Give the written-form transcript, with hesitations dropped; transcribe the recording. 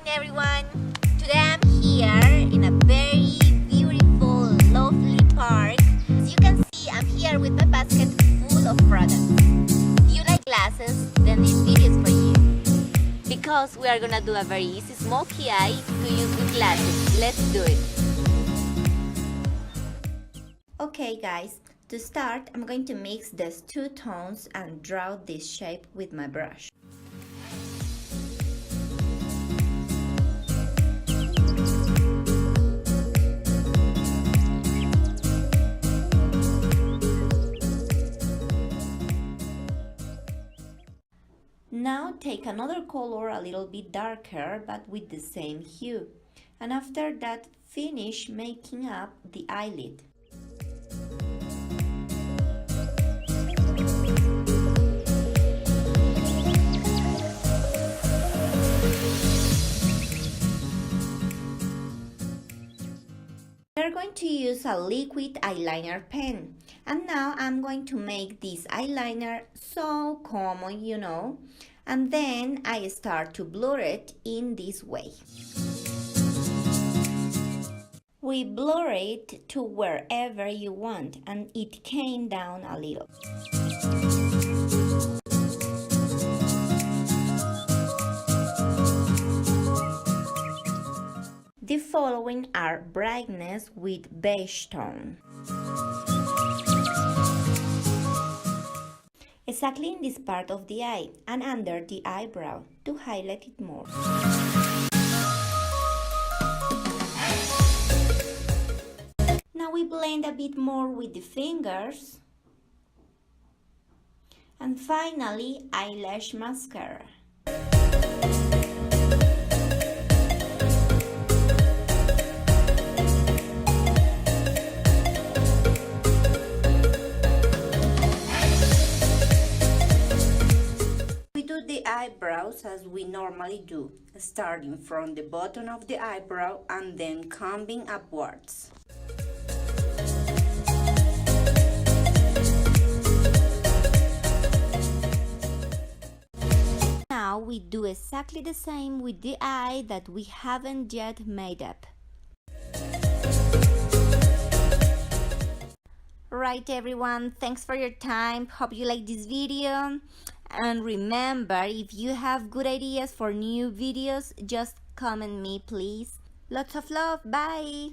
everyone! Today I'm here in a very beautiful, lovely park. As you can see, I'm here with my basket full of products. If you like glasses, then this video is for you. Because we are gonna do a very easy smoky eye to use with glasses. Let's do it! Okay guys, to start I'm going to mix these two tones and draw this shape with my brush. Now take another color a little bit darker but with the same hue, and after that finish making up the eyelid. We're going to use a liquid eyeliner pen, and now I'm going to make this eyeliner so common, you know, and then I start to blur it in this way. We blur it to wherever you want, and it came down a little. The following are brightness with beige tone. Exactly in this part of the eye and under the eyebrow to highlight it more. Now we blend a bit more with the fingers. And finally, eyelash mascara. Eyebrows as we normally do, starting from the bottom of the eyebrow and then combing upwards. Now we do exactly the same with the eye that we haven't yet made up. Right everyone, thanks for your time, hope you like this video. And remember, if you have good ideas for new videos, just comment me please. Lots of love, bye!